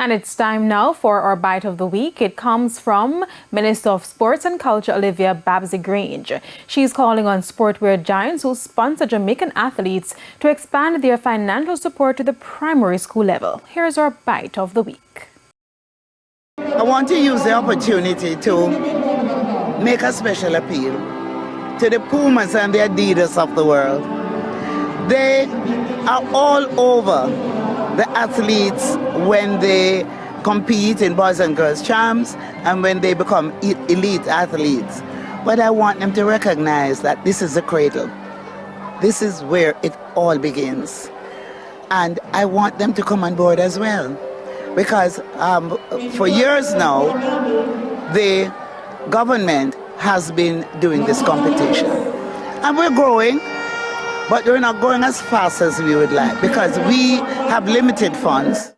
And it's time now for our Bite of the Week. It comes from Minister of Sports and Culture, Olivia Babsy-Grange. She's calling on sportwear giants who sponsor Jamaican athletes to expand their financial support to the primary school level. Here's our Bite of the Week. I want to use the opportunity to make a special appeal to the Pumas and the Adidas of the world. They are all over the athletes when they compete in boys and girls champs and when they become elite athletes. But I want them to recognize that this is the cradle. This is where it all begins. And I want them to come on board as well. Because for years now, the government has been doing this competition. And we're growing, but we're not going as fast as we would like because we have limited funds.